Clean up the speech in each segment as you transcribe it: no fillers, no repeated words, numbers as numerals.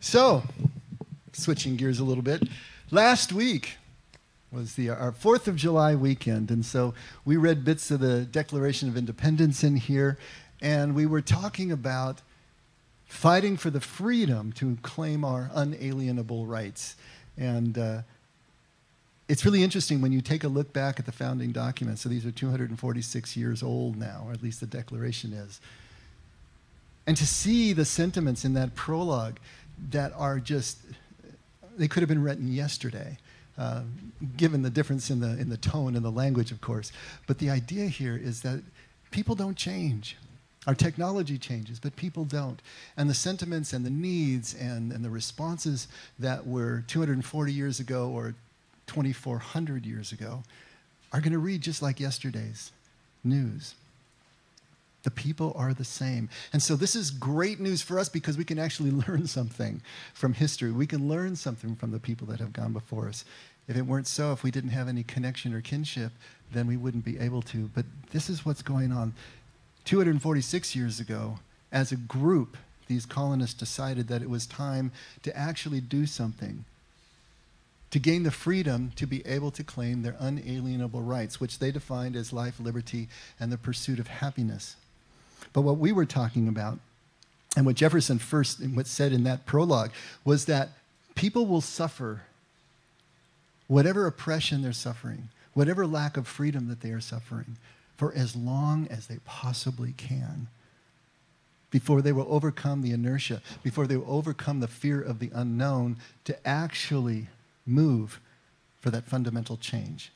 So, switching gears a little bit, last week was our 4th of July weekend, and so we read bits of the Declaration of Independence in here, and we were talking about fighting for the freedom to claim our unalienable rights. And it's really interesting when you take a look back at the founding documents. So these are 246 years old now, or at least the Declaration is. And to see the sentiments in that prologue that are just, they could have been written yesterday, given the difference in the tone and the language, of course. But the idea here is that people don't change. Our technology changes, but people don't. And the sentiments and the needs and the responses that were 240 years ago or 2,400 years ago are going to read just like yesterday's news. The people are the same. And so this is great news for us because we can actually learn something from history. We can learn something from the people that have gone before us. If it weren't so, if we didn't have any connection or kinship, then we wouldn't be able to. But this is what's going on. 246 years ago, as a group, these colonists decided that it was time to actually do something, to gain the freedom to be able to claim their unalienable rights, which they defined as life, liberty, and the pursuit of happiness. But what we were talking about, and what Jefferson first said in that prologue, was that people will suffer whatever oppression they're suffering, whatever lack of freedom that they are suffering, for as long as they possibly can, before they will overcome the inertia, before they will overcome the fear of the unknown, to actually move for that fundamental change,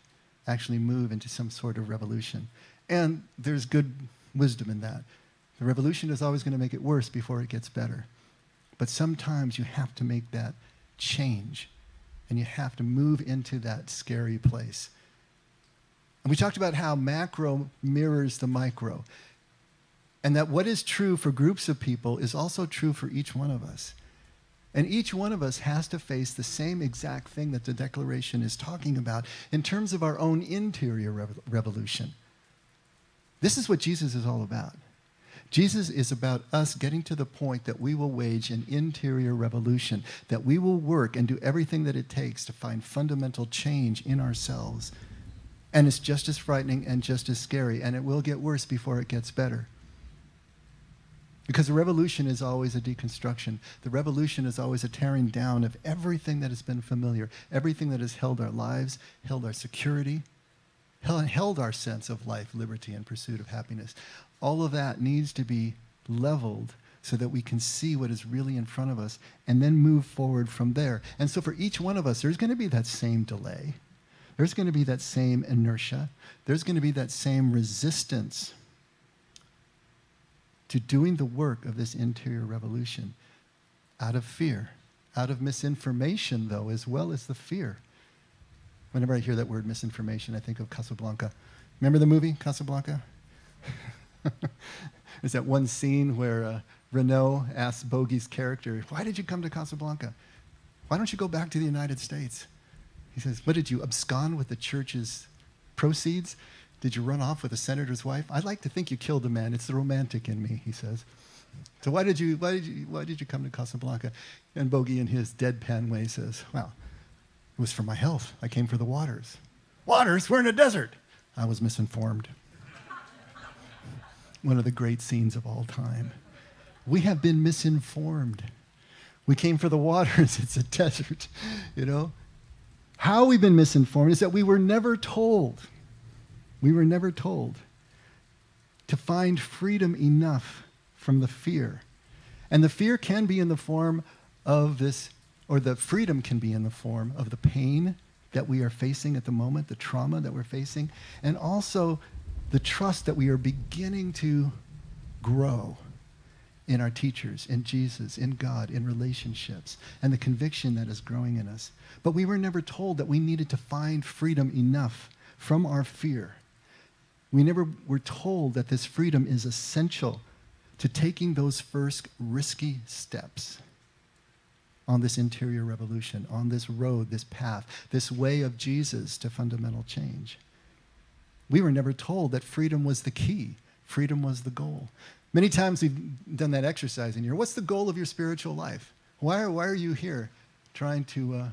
actually move into some sort of revolution. And there's good wisdom in that. The revolution is always going to make it worse before it gets better. But sometimes you have to make that change, and you have to move into that scary place. And we talked about how macro mirrors the micro, and that what is true for groups of people is also true for each one of us. And each one of us has to face the same exact thing that the Declaration is talking about in terms of our own interior revolution. This is what Jesus is all about. Jesus is about us getting to the point that we will wage an interior revolution, that we will work and do everything that it takes to find fundamental change in ourselves. And it's just as frightening and just as scary, and it will get worse before it gets better. Because the revolution is always a deconstruction. The revolution is always a tearing down of everything that has been familiar, everything that has held our lives, held our security, held our sense of life, liberty, and pursuit of happiness. All of that needs to be leveled so that we can see what is really in front of us and then move forward from there. And so for each one of us, there's going to be that same delay. There's going to be that same inertia. There's going to be that same resistance to doing the work of this interior revolution out of fear, out of misinformation, though, as well as the fear. Whenever I hear that word misinformation, I think of Casablanca. Remember the movie, Casablanca? There's that one scene where Renault asks Bogey's character, "Why did you come to Casablanca? Why don't you go back to the United States?" He says, "What did you abscond with the church's proceeds? Did you run off with a senator's wife? I'd like to think you killed a man. It's the romantic in me," he says. "So why did you come to Casablanca?" And Bogey, in his deadpan way, says, "Well, it was for my health. I came for the waters." "Waters? We're in a desert." "I was misinformed." One of the great scenes of all time. We have been misinformed. We came for the waters. It's a desert, you know. How we've been misinformed is that we were never told. We were never told to find freedom enough from the fear. And the fear can be in the form of this, or the freedom can be in the form of the pain that we are facing at the moment, the trauma that we're facing, and also the trust that we are beginning to grow in our teachers, in Jesus, in God, in relationships, and the conviction that is growing in us. But we were never told that we needed to find freedom enough from our fear. We never were told that this freedom is essential to taking those first risky steps on this interior revolution, on this road, this path, this way of Jesus to fundamental change. We were never told that freedom was the key. Freedom was the goal. Many times we've done that exercise in here. What's the goal of your spiritual life? Why are you here trying to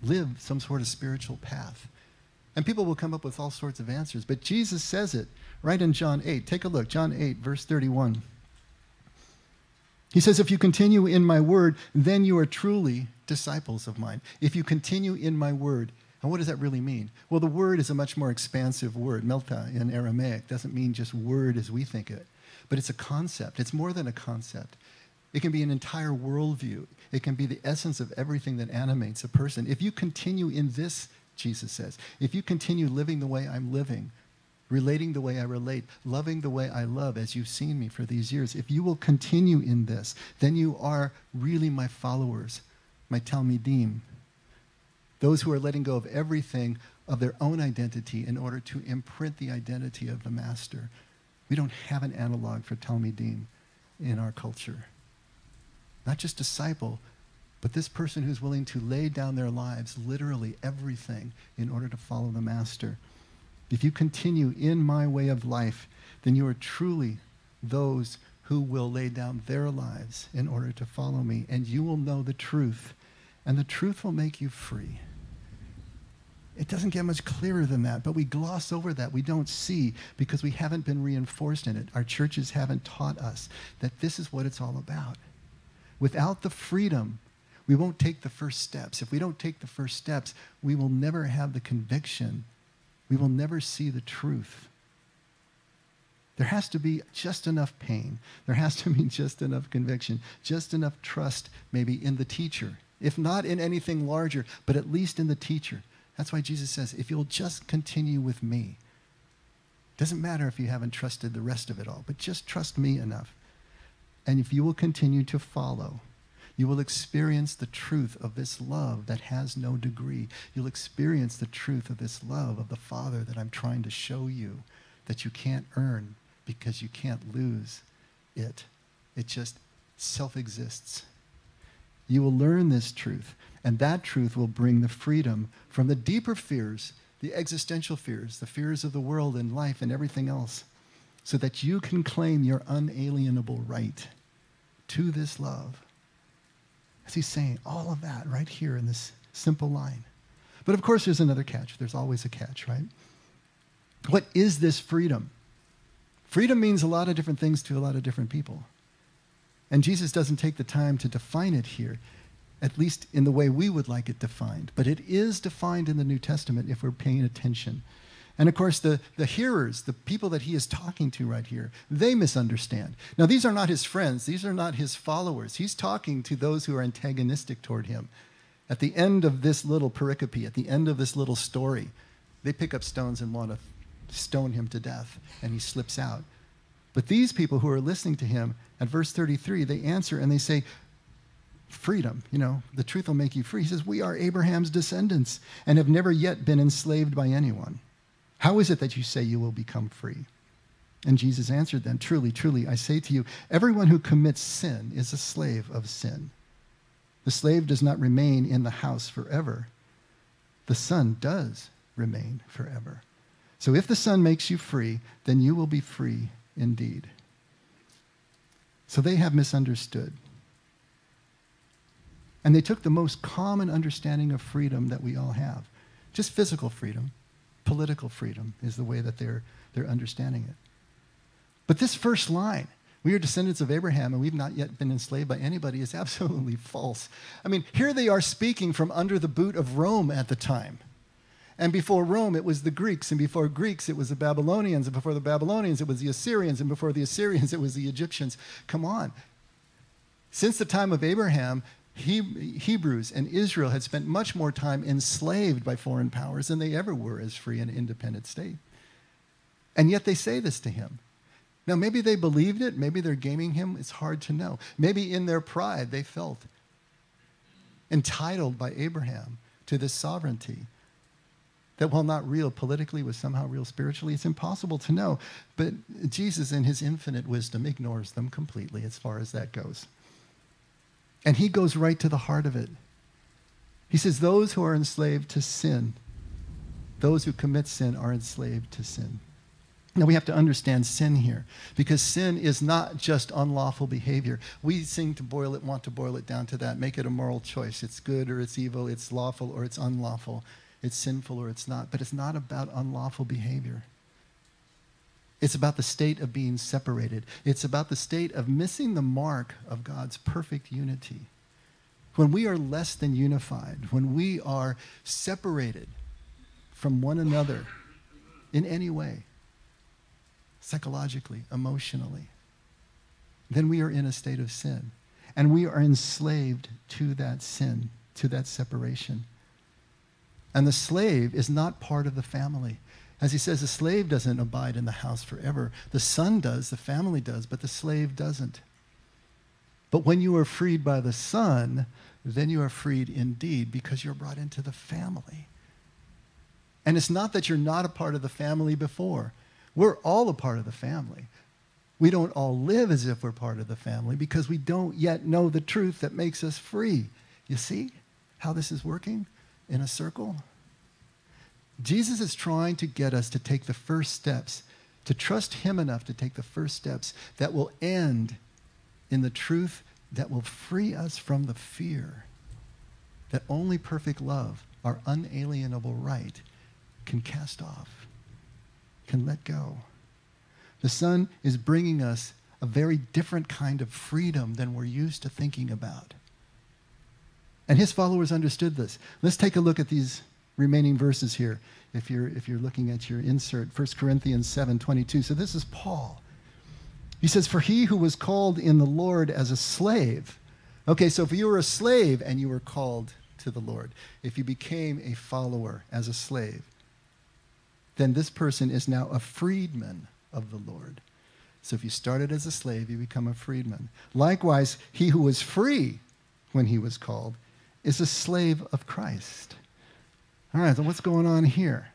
live some sort of spiritual path? And people will come up with all sorts of answers. But Jesus says it right in John 8. Take a look. John 8, verse 31. He says, if you continue in my word, then you are truly disciples of mine. If you continue in my word. And what does that really mean? Well, the word is a much more expansive word. Melta in Aramaic doesn't mean just word as we think it. But it's a concept. It's more than a concept. It can be an entire worldview. It can be the essence of everything that animates a person. If you continue in this, Jesus says, if you continue living the way I'm living, relating the way I relate, loving the way I love, as you've seen me for these years, if you will continue in this, then you are really my followers, my talmidim, those who are letting go of everything of their own identity in order to imprint the identity of the master. We don't have an analog for talmidim in our culture. Not just disciple, but this person who's willing to lay down their lives, literally everything, in order to follow the master. If you continue in my way of life, then you are truly those who will lay down their lives in order to follow me, and you will know the truth, and the truth will make you free. It doesn't get much clearer than that, but we gloss over that. We don't see because we haven't been reinforced in it. Our churches haven't taught us that this is what it's all about. Without the freedom, we won't take the first steps. If we don't take the first steps, we will never have the conviction. We will never see the truth. There has to be just enough pain. There has to be just enough conviction, just enough trust maybe in the teacher. If not in anything larger, but at least in the teacher. That's why Jesus says, if you'll just continue with me, doesn't matter if you haven't trusted the rest of it all, but just trust me enough. And if you will continue to follow, you will experience the truth of this love that has no degree. You'll experience the truth of this love of the Father that I'm trying to show you, that you can't earn because you can't lose it. It just self-exists. You will learn this truth, and that truth will bring the freedom from the deeper fears, the existential fears, the fears of the world and life and everything else, so that you can claim your unalienable right to this love. As he's saying all of that right here in this simple line. But of course there's another catch. There's always a catch, right? What is this freedom? Freedom means a lot of different things to a lot of different people. And Jesus doesn't take the time to define it here, at least in the way we would like it defined. But it is defined in the New Testament if we're paying attention. And of course, the hearers, the people that he is talking to right here, they misunderstand. Now, these are not his friends. These are not his followers. He's talking to those who are antagonistic toward him. At the end of this little pericope, at the end of this little story, they pick up stones and want to stone him to death, and he slips out. But these people who are listening to him, at verse 33, they answer and they say, freedom, the truth will make you free. He says, we are Abraham's descendants and have never yet been enslaved by anyone. How is it that you say you will become free? And Jesus answered them, truly, truly, I say to you, everyone who commits sin is a slave of sin. The slave does not remain in the house forever. The son does remain forever. So if the son makes you free, then you will be free indeed. So they have misunderstood. And they took the most common understanding of freedom that we all have. Just physical freedom. Political freedom is the way that they're understanding it. But this first line, we are descendants of Abraham and we've not yet been enslaved by anybody, is absolutely false. I mean, here they are speaking from under the boot of Rome at the time. And before Rome, it was the Greeks, and before Greeks, it was the Babylonians, and before the Babylonians, it was the Assyrians, and before the Assyrians, it was the Egyptians. Come on. Since the time of Abraham, Hebrews and Israel had spent much more time enslaved by foreign powers than they ever were as free and independent state. And yet they say this to him. Now, maybe they believed it. Maybe they're gaming him. It's hard to know. Maybe in their pride, they felt entitled by Abraham to this sovereignty that, while not real politically, was somehow real spiritually. It's impossible to know. But Jesus, in his infinite wisdom, ignores them completely as far as that goes. And he goes right to the heart of it. He says, those who are enslaved to sin, those who commit sin are enslaved to sin. Now, we have to understand sin here, because sin is not just unlawful behavior. We want to boil it down to that, make it a moral choice. It's good or it's evil, it's lawful or it's unlawful, it's sinful or it's not. But it's not about unlawful behavior. It's about the state of being separated. It's about the state of missing the mark of God's perfect unity. When we are less than unified, when we are separated from one another in any way, psychologically, emotionally, then we are in a state of sin. And we are enslaved to that sin, to that separation. And the slave is not part of the family. As he says, the slave doesn't abide in the house forever. The son does, the family does, but the slave doesn't. But when you are freed by the Son, then you are freed indeed, because you're brought into the family. And it's not that you're not a part of the family before. We're all a part of the family. We don't all live as if we're part of the family because we don't yet know the truth that makes us free. You see how this is working in a circle? Jesus is trying to get us to take the first steps, to trust him enough to take the first steps that will end in the truth that will free us from the fear that only perfect love, our unalienable right, can cast off, can let go. The Son is bringing us a very different kind of freedom than we're used to thinking about. And his followers understood this. Let's take a look at these remaining verses here. If you're looking at your insert, 1 Corinthians 7:22. So this is Paul. He says, "For he who was called in the Lord as a slave." Okay, so if you were a slave and you were called to the Lord, if you became a follower as a slave, then this person is now a freedman of the Lord. So if you started as a slave, you become a freedman. Likewise, he who was free when he was called is a slave of Christ. All right, so what's going on here?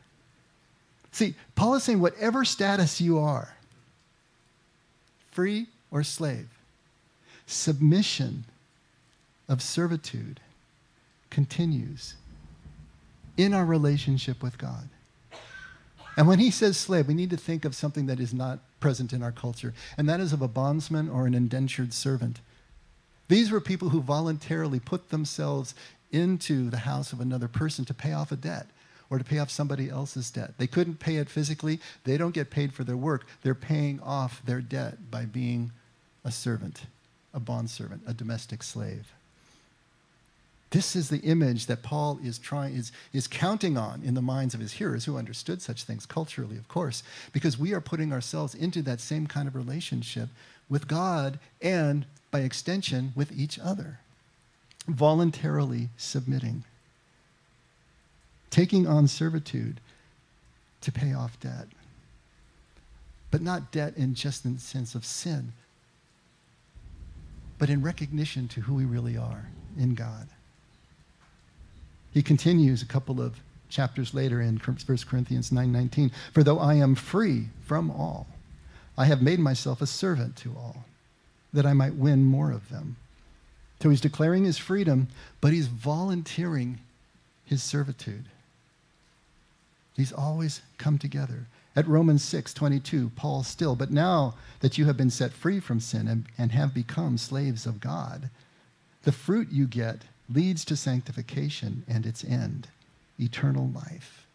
See, Paul is saying whatever status you are, free or slave, submission of servitude continues in our relationship with God. And when he says slave, we need to think of something that is not present in our culture, and that is of a bondsman or an indentured servant. These were people who voluntarily put themselves into the house of another person to pay off a debt or to pay off somebody else's debt. They couldn't pay it physically. They don't get paid for their work. They're paying off their debt by being a servant, a bondservant, a domestic slave. This is the image that Paul is counting on in the minds of his hearers who understood such things culturally, of course, because we are putting ourselves into that same kind of relationship with God and, by extension, with each other. Voluntarily submitting, taking on servitude to pay off debt, but not debt in just in the sense of sin, but in recognition to who we really are in God. He continues a couple of chapters later in 1 Corinthians 9:19, "For though I am free from all, I have made myself a servant to all, that I might win more of them." So he's declaring his freedom, but he's volunteering his servitude. These always come together. At Romans 6:22, Paul still, "But now that you have been set free from sin and have become slaves of God, the fruit you get leads to sanctification and its end, eternal life."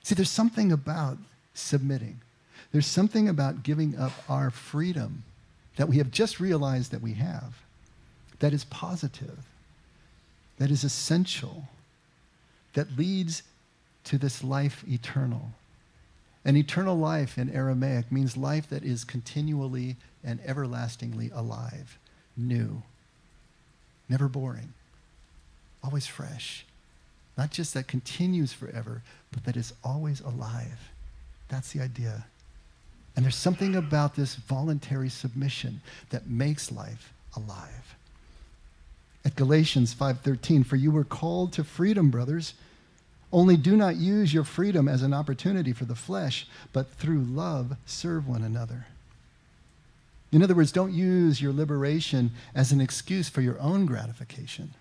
See, there's something about submitting. There's something about giving up our freedom that we have just realized that we have, that is positive, that is essential, that leads to this life eternal. And eternal life in Aramaic means life that is continually and everlastingly alive, new, never boring, always fresh. Not just that continues forever, but that is always alive. That's the idea. And there's something about this voluntary submission that makes life alive. At Galatians 5:13, "For you were called to freedom, brothers. Only do not use your freedom as an opportunity for the flesh, but through love serve one another." In other words, don't use your liberation as an excuse for your own gratification,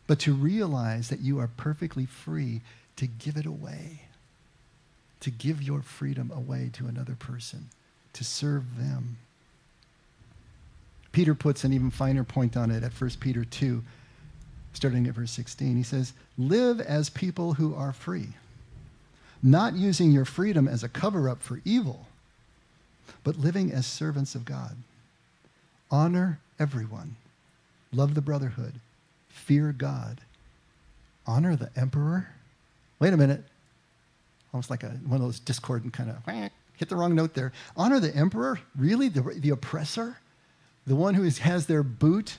but to realize that you are perfectly free to give it away to give your freedom away to another person, to serve them. Peter puts an even finer point on it at 1 Peter 2, starting at verse 16. He says, live as people who are free, not using your freedom as a cover-up for evil, but living as servants of God. Honor everyone. Love the brotherhood. Fear God. Honor the emperor. Wait a minute. Almost like one of those discordant kind of, hit the wrong note there. Honor the emperor? Really? The oppressor? The one who has their boot?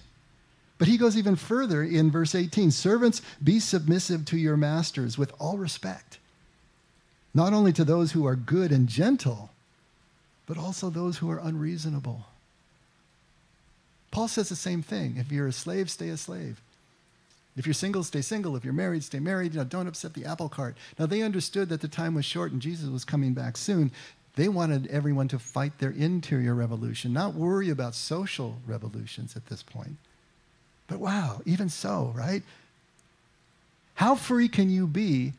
But he goes even further in verse 18. Servants, be submissive to your masters with all respect, not only to those who are good and gentle, but also those who are unreasonable. Paul says the same thing. If you're a slave, stay a slave. If you're single, stay single. If you're married, stay married. Don't upset the apple cart. Now, they understood that the time was short and Jesus was coming back soon. They wanted everyone to fight their interior revolution, not worry about social revolutions at this point. But wow, even so, right? How free can you be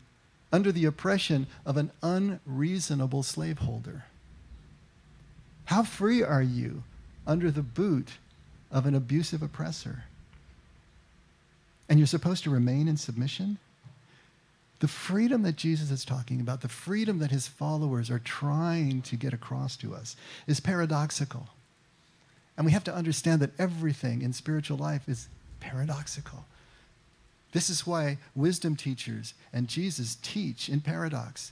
under the oppression of an unreasonable slaveholder? How free are you under the boot of an abusive oppressor? And you're supposed to remain in submission? The freedom that Jesus is talking about, the freedom that his followers are trying to get across to us, is paradoxical. And we have to understand that everything in spiritual life is paradoxical. This is why wisdom teachers and Jesus teach in paradox.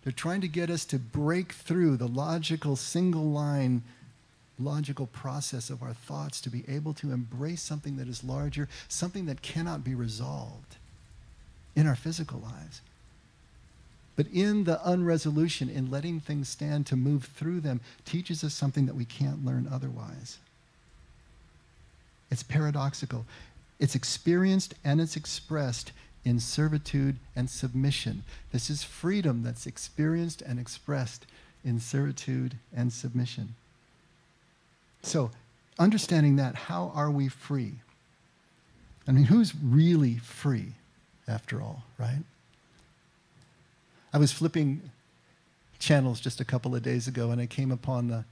They're trying to get us to break through the logical, single line, logical process of our thoughts to be able to embrace something that is larger, something that cannot be resolved in our physical lives. But in the unresolution, in letting things stand to move through them, teaches us something that we can't learn otherwise. It's paradoxical. It's experienced and it's expressed in servitude and submission. This is freedom that's experienced and expressed in servitude and submission. So, understanding that, how are we free? I mean, who's really free, after all, right? I was flipping channels just a couple of days ago, and I came upon I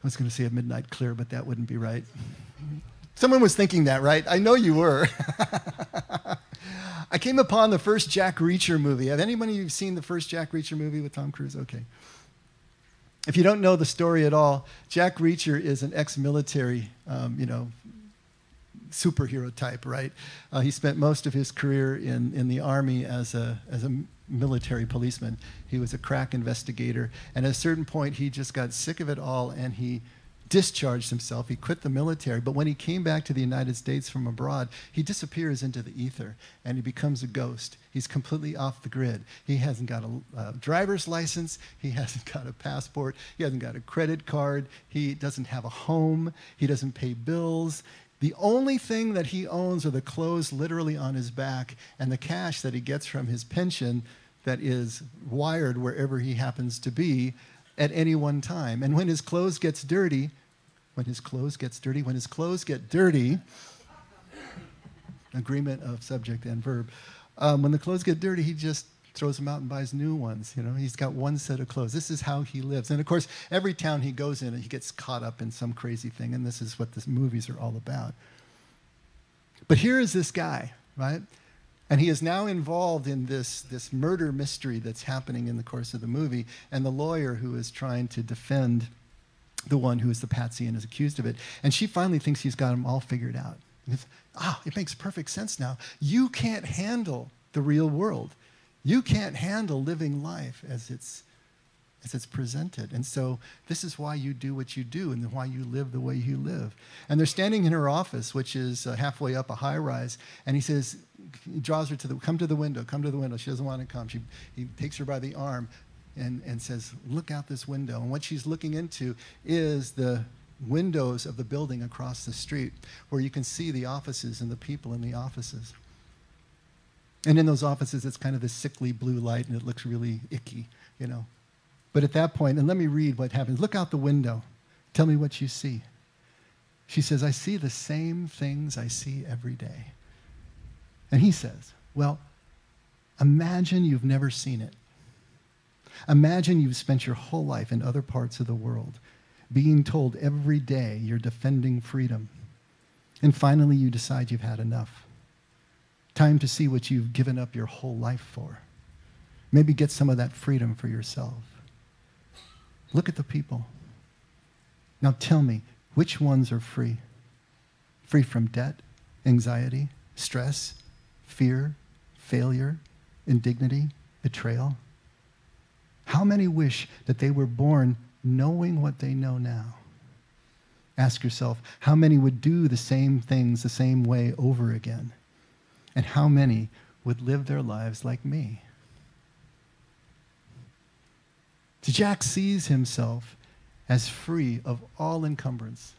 was going to say a midnight clear, but that wouldn't be right. Someone was thinking that, right? I know you were. I came upon the first Jack Reacher movie. Have anybody seen the first Jack Reacher movie with Tom Cruise? Okay. If you don't know the story at all, Jack Reacher is an ex-military, superhero type, right? He spent most of his career in the Army as a military policeman. He was a crack investigator, and at a certain point, he just got sick of it all, and he discharged himself. He quit the military, but when he came back to the United States from abroad, he disappears into the ether, and he becomes a ghost. He's completely off the grid. He hasn't got a driver's license. He hasn't got a passport. He hasn't got a credit card. He doesn't have a home. He doesn't pay bills. The only thing that he owns are the clothes literally on his back and the cash that he gets from his pension that is wired wherever he happens to be at any one time. And when his clothes get dirty, agreement of subject and verb, when the clothes get dirty, he just throws them out and buys new ones. He's got one set of clothes. This is how he lives. And of course, every town he goes in, he gets caught up in some crazy thing, and this is what the movies are all about. But here is this guy, right? And he is now involved in this murder mystery that's happening in the course of the movie, and the lawyer who is trying to defend the one who is the patsy and is accused of it. And she finally thinks he's got him all figured out. It makes perfect sense now. You can't handle the real world. You can't handle living life as it's presented. And so this is why you do what you do and why you live the way you live. And they're standing in her office, which is halfway up a high rise, and he says, he draws her come to the window. She doesn't want to come. He takes her by the arm and says, look out this window. And what she's looking into is the windows of the building across the street where you can see the offices and the people in the offices. And in those offices, it's kind of this sickly blue light, and it looks really icky, But at that point, and let me read what happens. Look out the window. Tell me what you see. She says, I see the same things I see every day. And he says, well, imagine you've never seen it. Imagine you've spent your whole life in other parts of the world, being told every day you're defending freedom. And finally you decide you've had enough. Time to see what you've given up your whole life for. Maybe get some of that freedom for yourself. Look at the people. Now tell me, which ones are free? Free from debt, anxiety, stress, fear, failure, indignity, betrayal? How many wish that they were born knowing what they know now? Ask yourself, how many would do the same things the same way over again? And how many would live their lives like me? Jack sees himself as free of all encumbrance.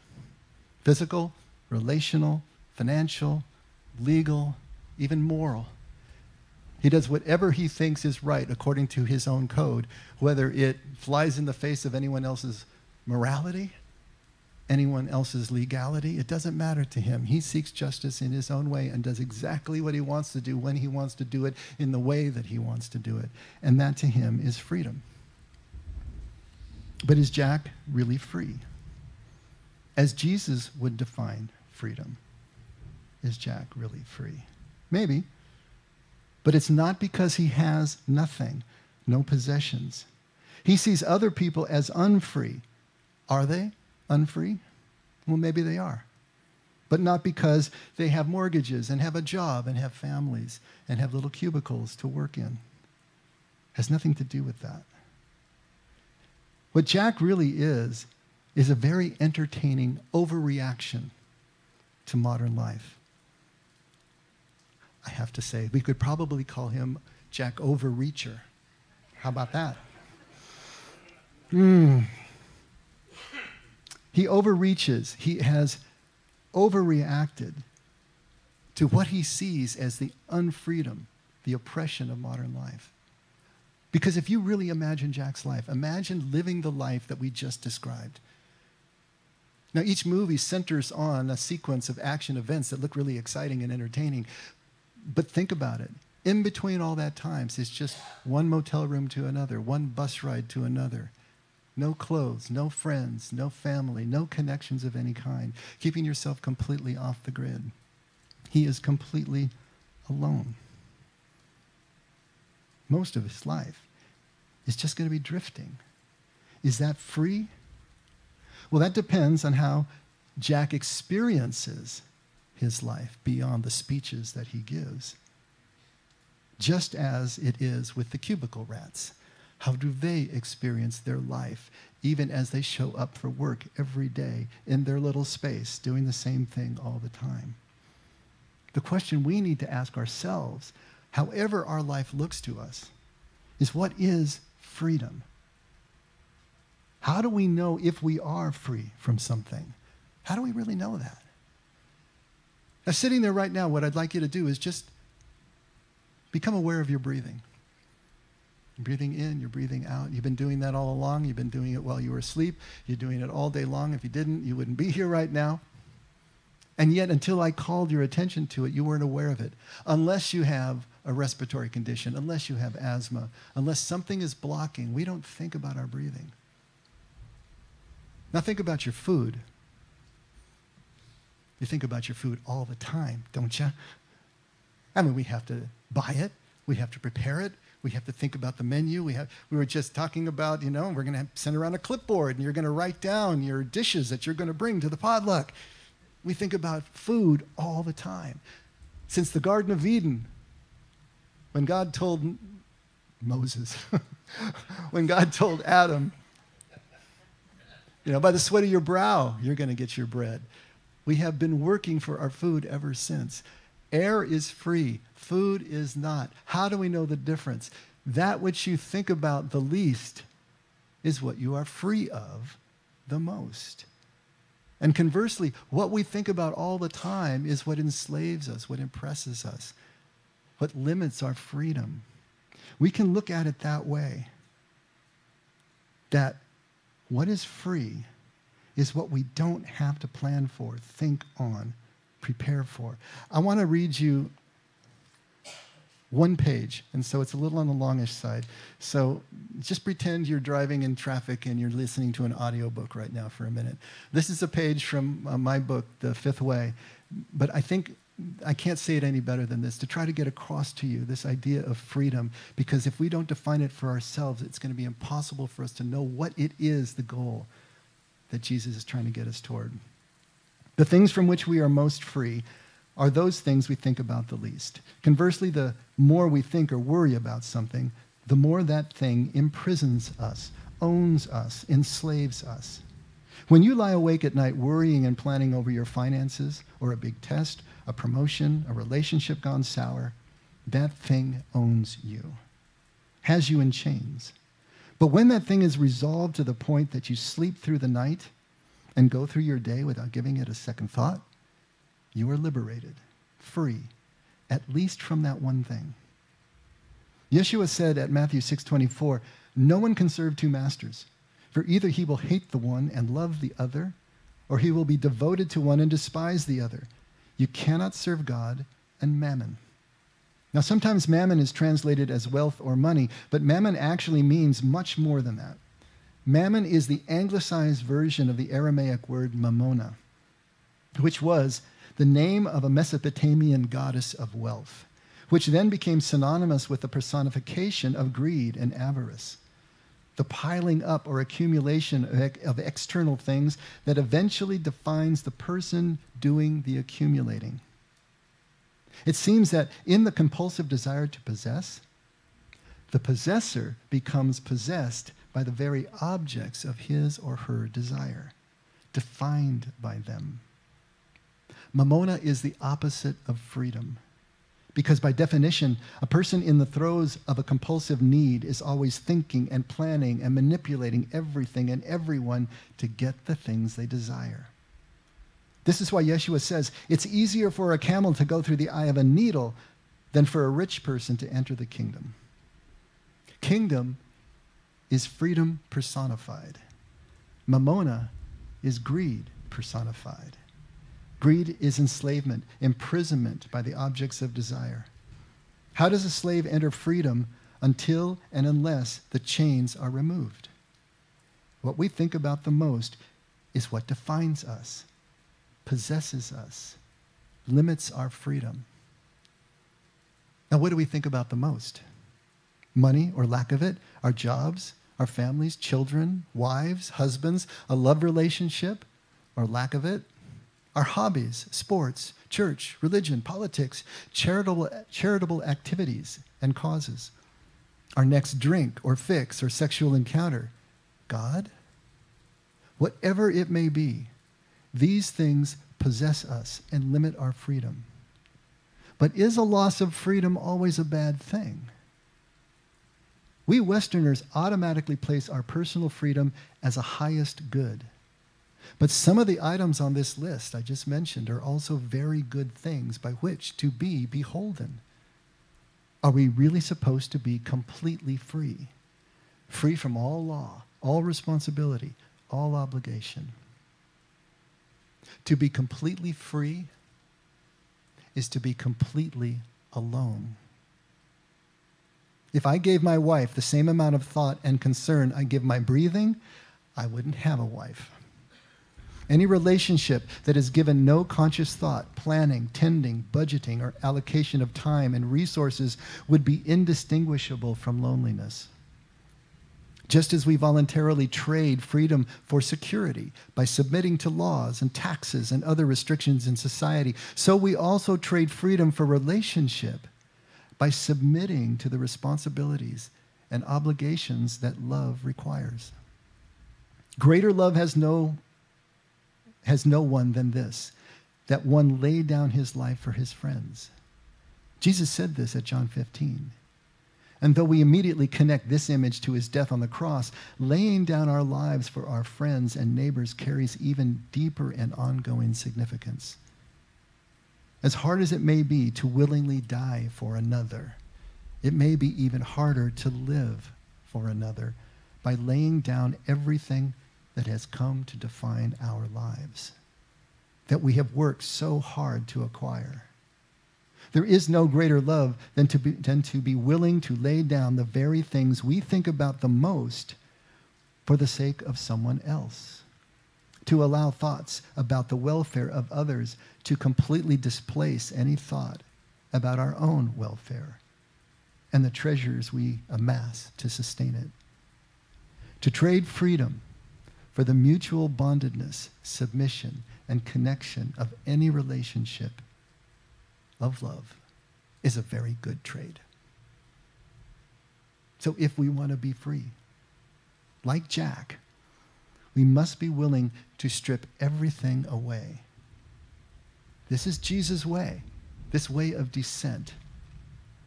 Physical, relational, financial, legal, even moral. He does whatever he thinks is right according to his own code, whether it flies in the face of anyone else's morality, anyone else's legality. It doesn't matter to him. He seeks justice in his own way and does exactly what he wants to do when he wants to do it in the way that he wants to do it. And that to him is freedom. But is Jack really free? As Jesus would define freedom, is Jack really free? Maybe. But it's not because he has nothing, no possessions. He sees other people as unfree. Are they unfree? Well, maybe they are. But not because they have mortgages and have a job and have families and have little cubicles to work in. Has nothing to do with that. What Jack really is a very entertaining overreaction to modern life. I have to say, we could probably call him Jack Overreacher. How about that? He overreaches. He has overreacted to what he sees as the unfreedom, the oppression of modern life. Because if you really imagine Jack's life, imagine living the life that we just described. Now, each movie centers on a sequence of action events that look really exciting and entertaining. But think about it. In between all that time, it's just one motel room to another, one bus ride to another. No clothes, no friends, no family, no connections of any kind. Keeping yourself completely off the grid. He is completely alone. Most of his life is just going to be drifting. Is that free? Well, that depends on how Jack experiences his life beyond the speeches that he gives. Just as it is with the cubicle rats. How do they experience their life, even as they show up for work every day in their little space, doing the same thing all the time? The question we need to ask ourselves, however our life looks to us, is what is freedom? How do we know if we are free from something? How do we really know that? Now, sitting there right now, what I'd like you to do is just become aware of your breathing. You're breathing in, you're breathing out. You've been doing that all along. You've been doing it while you were asleep. You're doing it all day long. If you didn't, you wouldn't be here right now. And yet, until I called your attention to it, you weren't aware of it. Unless you have a respiratory condition, unless you have asthma, unless something is blocking, we don't think about our breathing. Now think about your food. You think about your food all the time, don't you? I mean, we have to buy it. We have to prepare it. We have to think about the menu. We were just talking about, we're going to send around a clipboard, and you're going to write down your dishes that you're going to bring to the potluck. We think about food all the time. Since the Garden of Eden, when God told Moses, when God told Adam, by the sweat of your brow, you're going to get your bread. We have been working for our food ever since. Air is free. Food is not. How do we know the difference? That which you think about the least is what you are free of the most. And conversely, what we think about all the time is what enslaves us, what impresses us, what limits our freedom. We can look at it that way, that what is free is what we don't have to plan for, think on, prepare for. I want to read you One page, and so it's a little on the longish side. So just pretend you're driving in traffic and you're listening to an audiobook right now for a minute. This is a page from my book, The Fifth Way, but I think I can't say it any better than this, to try to get across to you this idea of freedom, because if we don't define it for ourselves, it's going to be impossible for us to know what it is, the goal that Jesus is trying to get us toward. The things from which we are most free are those things we think about the least. Conversely, the more we think or worry about something, the more that thing imprisons us, owns us, enslaves us. When you lie awake at night worrying and planning over your finances or a big test, a promotion, a relationship gone sour, that thing owns you, has you in chains. But when that thing is resolved to the point that you sleep through the night and go through your day without giving it a second thought, you are liberated, free, at least from that one thing. Yeshua said at Matthew 6:24, "No one can serve two masters, for either he will hate the one and love the other, or he will be devoted to one and despise the other. You cannot serve God and mammon." Now, sometimes mammon is translated as wealth or money, but mammon actually means much more than that. Mammon is the anglicized version of the Aramaic word Mamona, which was the name of a Mesopotamian goddess of wealth, which then became synonymous with the personification of greed and avarice, the piling up or accumulation of external things that eventually defines the person doing the accumulating. It seems that in the compulsive desire to possess, the possessor becomes possessed by the very objects of his or her desire, defined by them. Mamona is the opposite of freedom, because by definition, a person in the throes of a compulsive need is always thinking and planning and manipulating everything and everyone to get the things they desire. This is why Yeshua says it's easier for a camel to go through the eye of a needle than for a rich person to enter the kingdom. Kingdom is freedom personified. Mamona is greed personified. Greed is enslavement, imprisonment by the objects of desire. How does a slave enter freedom until and unless the chains are removed? What we think about the most is what defines us, possesses us, limits our freedom. Now, what do we think about the most? Money or lack of it, our jobs, our families, children, wives, husbands, a love relationship or lack of it, our hobbies, sports, church, religion, politics, charitable activities and causes, our next drink or fix or sexual encounter, God? Whatever it may be, these things possess us and limit our freedom. But is a loss of freedom always a bad thing? We Westerners automatically place our personal freedom as a highest good. But some of the items on this list I just mentioned are also very good things by which to be beholden. Are we really supposed to be completely free? Free from all law, all responsibility, all obligation. To be completely free is to be completely alone. If I gave my wife the same amount of thought and concern I give my breathing, I wouldn't have a wife. Any relationship that is given no conscious thought, planning, tending, budgeting, or allocation of time and resources would be indistinguishable from loneliness. Just as we voluntarily trade freedom for security by submitting to laws and taxes and other restrictions in society, so we also trade freedom for relationship by submitting to the responsibilities and obligations that love requires. Greater love has no one than this, that one lay down his life for his friends. Jesus said this at John 15. And though we immediately connect this image to his death on the cross, laying down our lives for our friends and neighbors carries even deeper and ongoing significance. As hard as it may be to willingly die for another, it may be even harder to live for another by laying down everything that has come to define our lives, that we have worked so hard to acquire. There is no greater love than to be willing to lay down the very things we think about the most for the sake of someone else. To allow thoughts about the welfare of others to completely displace any thought about our own welfare and the treasures we amass to sustain it. To trade freedom for the mutual bondedness, submission, and connection of any relationship of love is a very good trade. So if we want to be free, like Jack, we must be willing to strip everything away. This is Jesus' way, this way of descent,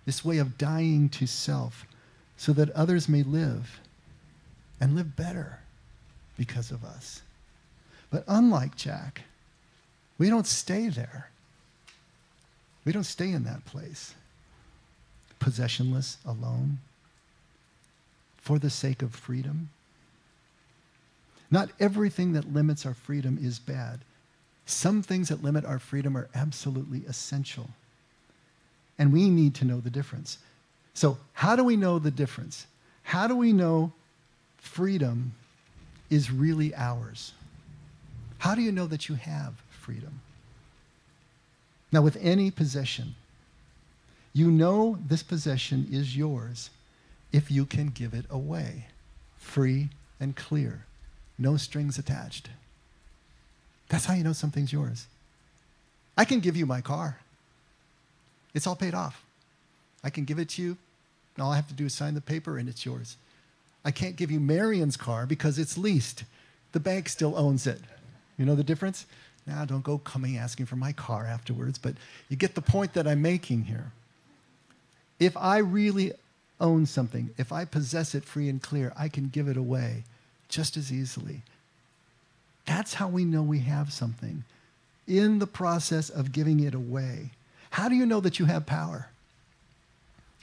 this way of dying to self so that others may live and live better because of us. But unlike Jack, we don't stay there. We don't stay in that place, possessionless, alone, for the sake of freedom. Not everything that limits our freedom is bad. Some things that limit our freedom are absolutely essential. And we need to know the difference. So how do we know the difference? How do we know freedom is really ours? How do you know that you have freedom? Now, with any possession, you know this possession is yours if you can give it away, free and clear, no strings attached. That's how you know something's yours. I can give you my car. It's all paid off. I can give it to you, and all I have to do is sign the paper, and it's yours. I can't give you Marion's car because it's leased. The bank still owns it. You know the difference? Now, don't go coming asking for my car afterwards, but you get the point that I'm making here. If I really own something, if I possess it free and clear, I can give it away just as easily. That's how we know we have something, in the process of giving it away. How do you know that you have power?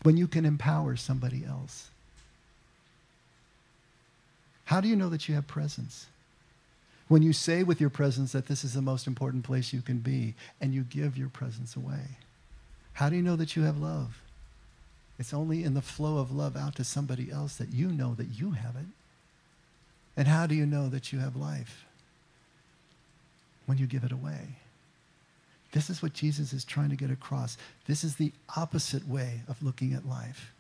When you can empower somebody else. How do you know that you have presence? When you say with your presence that this is the most important place you can be, and you give your presence away. How do you know that you have love? It's only in the flow of love out to somebody else that you know that you have it. And how do you know that you have life? When you give it away. This is what Jesus is trying to get across. This is the opposite way of looking at life.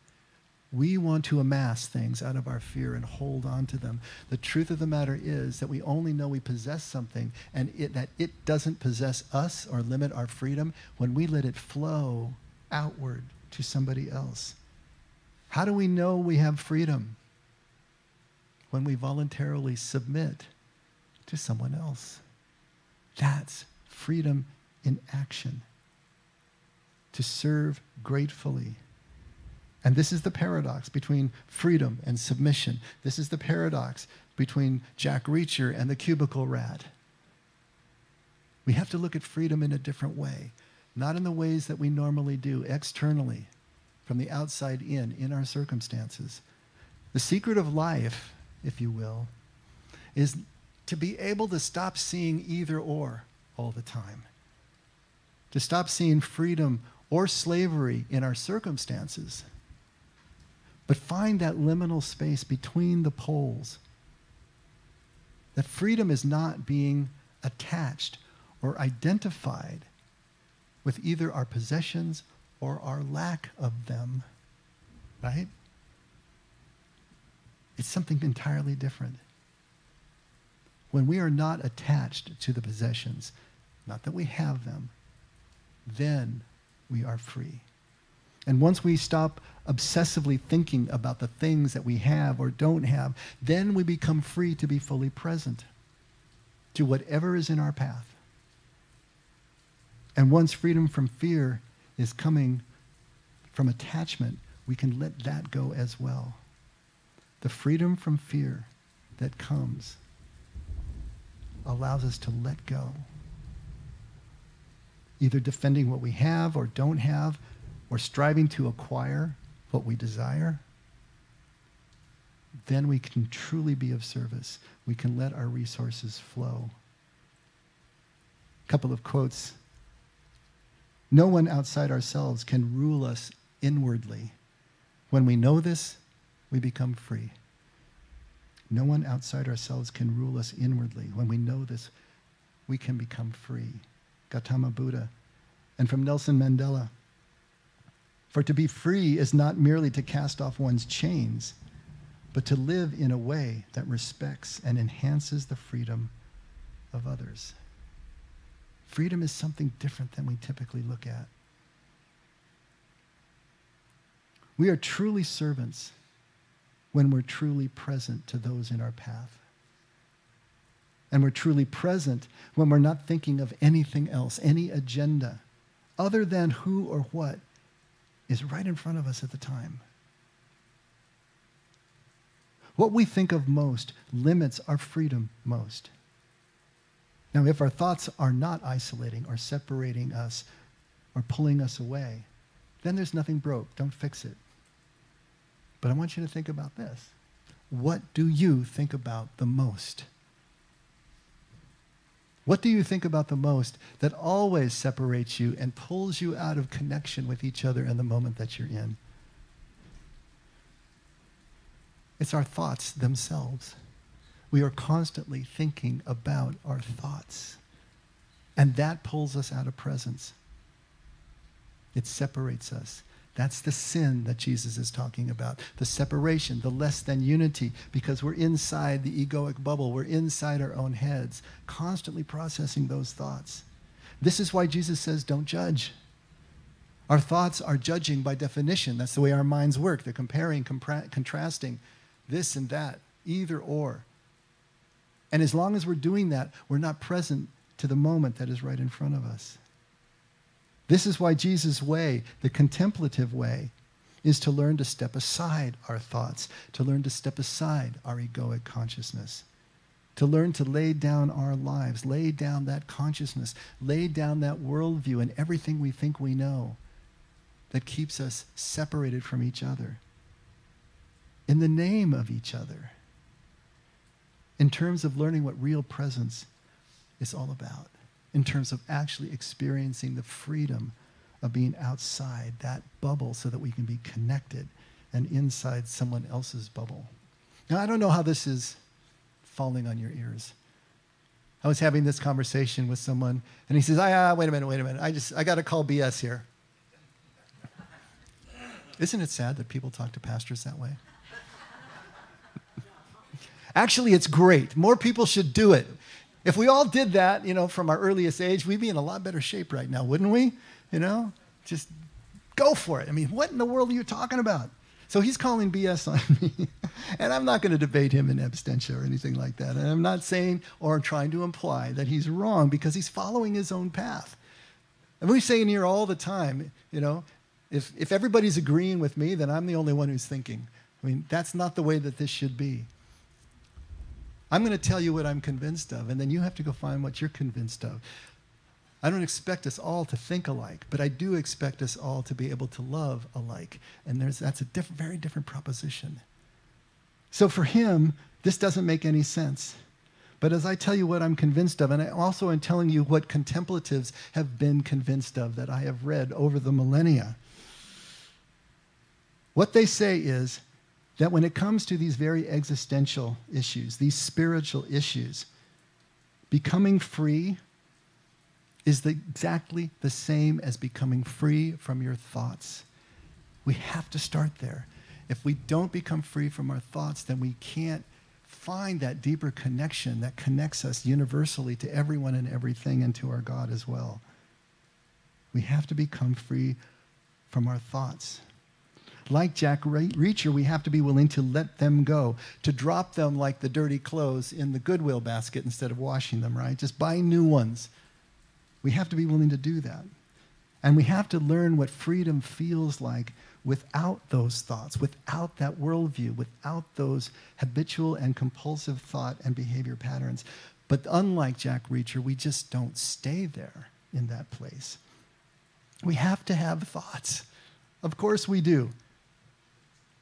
We want to amass things out of our fear and hold on to them. The truth of the matter is that we only know we possess something and that it doesn't possess us or limit our freedom when we let it flow outward to somebody else. How do we know we have freedom? When we voluntarily submit to someone else. That's freedom in action. To serve gratefully. And this is the paradox between freedom and submission. This is the paradox between Jack Reacher and the cubicle rat. We have to look at freedom in a different way, not in the ways that we normally do, externally, from the outside in our circumstances. The secret of life, if you will, is to be able to stop seeing either or all the time. To stop seeing freedom or slavery in our circumstances, but find that liminal space between the poles. That freedom is not being attached or identified with either our possessions or our lack of them, right? It's something entirely different. When we are not attached to the possessions, not that we have them, then we are free. And once we stop obsessively thinking about the things that we have or don't have, then we become free to be fully present to whatever is in our path. And once freedom from fear is coming from attachment, we can let that go as well. The freedom from fear that comes allows us to let go. Either defending what we have or don't have, or striving to acquire what we desire, then we can truly be of service. We can let our resources flow. A couple of quotes No one outside ourselves can rule us inwardly. When we know this, we become free. No one outside ourselves can rule us inwardly. When we know this, we can become free. Gautama Buddha. And from Nelson Mandela, for to be free is not merely to cast off one's chains, but to live in a way that respects and enhances the freedom of others. Freedom is something different than we typically look at. We are truly servants when we're truly present to those in our path. And we're truly present when we're not thinking of anything else, any agenda, other than who or what is right in front of us at the time. What we think of most limits our freedom most. Now, if our thoughts are not isolating or separating us or pulling us away, then there's nothing broke. Don't fix it. But I want you to think about this. What do you think about the most? What do you think about the most that always separates you and pulls you out of connection with each other in the moment that you're in? It's our thoughts themselves. We are constantly thinking about our thoughts. And that pulls us out of presence. It separates us. That's the sin that Jesus is talking about. The separation, the less than unity, because we're inside the egoic bubble. We're inside our own heads, constantly processing those thoughts. This is why Jesus says, don't judge. Our thoughts are judging by definition. That's the way our minds work. They're comparing, contrasting this and that, either or. And as long as we're doing that, we're not present to the moment that is right in front of us. This is why Jesus' way, the contemplative way, is to learn to step aside our thoughts, to learn to step aside our egoic consciousness, to learn to lay down our lives, lay down that consciousness, lay down that worldview and everything we think we know that keeps us separated from each other in the name of each other, in terms of learning what real presence is all about, in terms of actually experiencing the freedom of being outside that bubble so that we can be connected and inside someone else's bubble. Now, I don't know how this is falling on your ears. I was having this conversation with someone, and he says, wait a minute. I got to call BS here. Isn't it sad that people talk to pastors that way? Actually, it's great. More people should do it. If we all did that, from our earliest age, we'd be in a lot better shape right now, wouldn't we? Just go for it. I mean, what in the world are you talking about? So he's calling BS on me. And I'm not going to debate him in abstentia or anything like that. And I'm not saying or trying to imply that he's wrong because he's following his own path. And we're saying here all the time, if everybody's agreeing with me, then I'm the only one who's thinking. I mean, that's not the way that this should be. I'm going to tell you what I'm convinced of, and then you have to go find what you're convinced of. I don't expect us all to think alike, but I do expect us all to be able to love alike. And that's a very different proposition. So for him, this doesn't make any sense. But as I tell you what I'm convinced of, and I also am telling you what contemplatives have been convinced of that I have read over the millennia, what they say is that when it comes to these very existential issues, these spiritual issues, becoming free is exactly the same as becoming free from your thoughts. We have to start there. If we don't become free from our thoughts, then we can't find that deeper connection that connects us universally to everyone and everything and to our God as well. We have to become free from our thoughts. Like Jack Reacher, we have to be willing to let them go, to drop them like the dirty clothes in the Goodwill basket instead of washing them, right? Just buy new ones. We have to be willing to do that. And we have to learn what freedom feels like without those thoughts, without that worldview, without those habitual and compulsive thought and behavior patterns. But unlike Jack Reacher, we just don't stay there in that place. We have to have thoughts. Of course we do.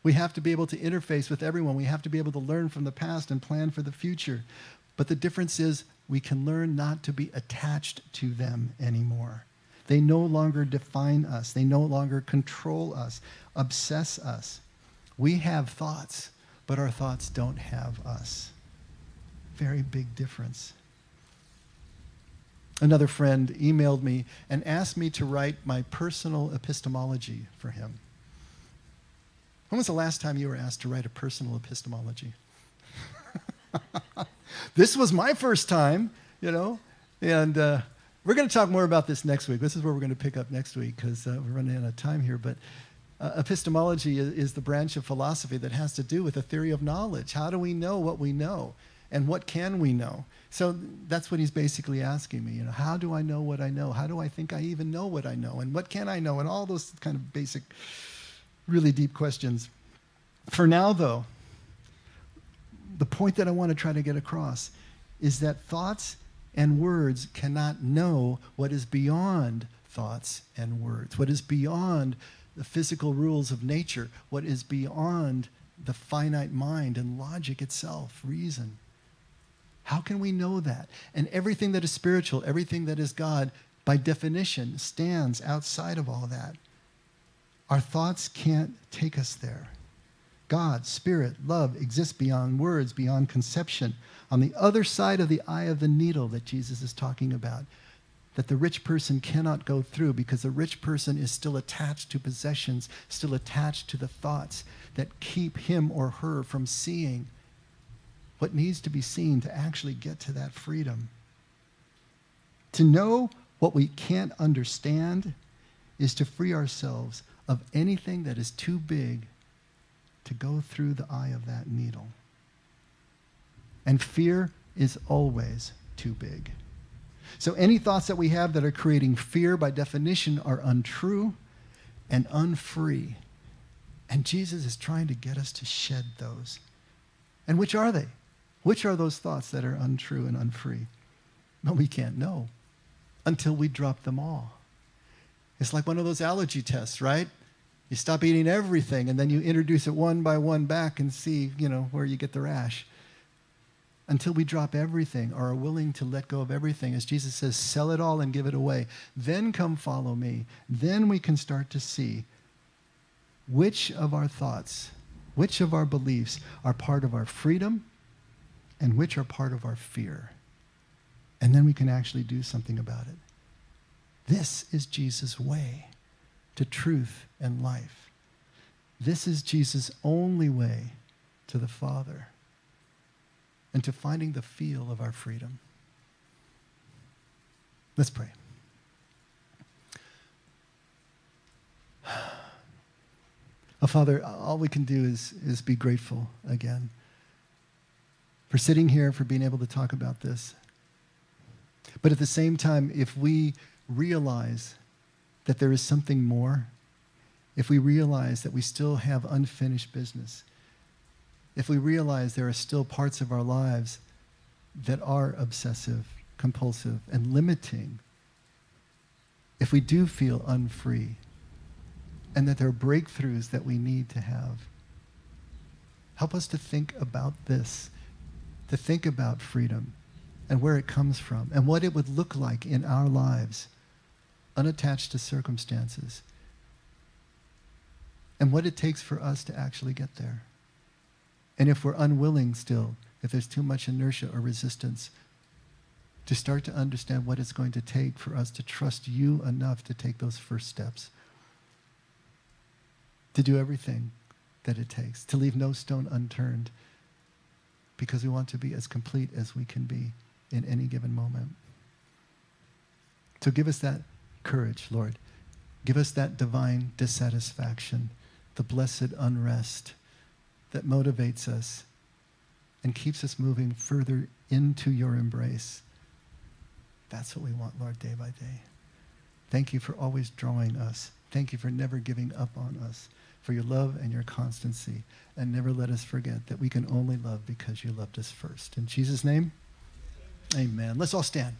We have to be able to interface with everyone. We have to be able to learn from the past and plan for the future. But the difference is we can learn not to be attached to them anymore. They no longer define us. They no longer control us, obsess us. We have thoughts, but our thoughts don't have us. Very big difference. Another friend emailed me and asked me to write my personal epistemology for him. When was the last time you were asked to write a personal epistemology? This was my first time, you know, and we're going to talk more about this next week. This is where we're going to pick up next week because we're running out of time here. But epistemology is the branch of philosophy that has to do with a theory of knowledge. How do we know what we know? And what can we know? So that's what he's basically asking me. You know, how do I know what I know? How do I think I even know what I know? And what can I know? And all those kind of basic, really deep questions. For now, though, the point that I want to try to get across is that thoughts and words cannot know what is beyond thoughts and words, what is beyond the physical rules of nature, what is beyond the finite mind and logic itself, reason. How can we know that? And everything that is spiritual, everything that is God, by definition, stands outside of all that. Our thoughts can't take us there. God, spirit, love exists beyond words, beyond conception, on the other side of the eye of the needle that Jesus is talking about, that the rich person cannot go through because the rich person is still attached to possessions, still attached to the thoughts that keep him or her from seeing what needs to be seen to actually get to that freedom. To know what we can't understand is to free ourselves of anything that is too big to go through the eye of that needle. And fear is always too big. So any thoughts that we have that are creating fear, by definition, are untrue and unfree. And Jesus is trying to get us to shed those. And which are they? Which are those thoughts that are untrue and unfree? Well, we can't know until we drop them all. It's like one of those allergy tests, right? You stop eating everything, and then you introduce it one by one back and see, you know, where you get the rash. Until we drop everything or are willing to let go of everything, as Jesus says, sell it all and give it away. Then come follow me. Then we can start to see which of our thoughts, which of our beliefs are part of our freedom and which are part of our fear. And then we can actually do something about it. This is Jesus' way to truth and life. This is Jesus' only way to the Father and to finding the feel of our freedom. Let's pray. Oh, Father, all we can do is be grateful again for sitting here, for being able to talk about this. But at the same time, if we realize that there is something more, if we realize that we still have unfinished business, if we realize there are still parts of our lives that are obsessive, compulsive, and limiting, if we do feel unfree, and that there are breakthroughs that we need to have, help us to think about this, to think about freedom and where it comes from and what it would look like in our lives, unattached to circumstances, and what it takes for us to actually get there. And if we're unwilling still, if there's too much inertia or resistance, to start to understand what it's going to take for us to trust you enough to take those first steps, to do everything that it takes, to leave no stone unturned, because we want to be as complete as we can be in any given moment. So give us that courage, Lord. Give us that divine dissatisfaction, the blessed unrest that motivates us and keeps us moving further into your embrace. That's what we want, Lord, day by day. Thank you for always drawing us. Thank you for never giving up on us, for your love and your constancy. And never let us forget that we can only love because you loved us first. In Jesus' name, amen. Let's all stand.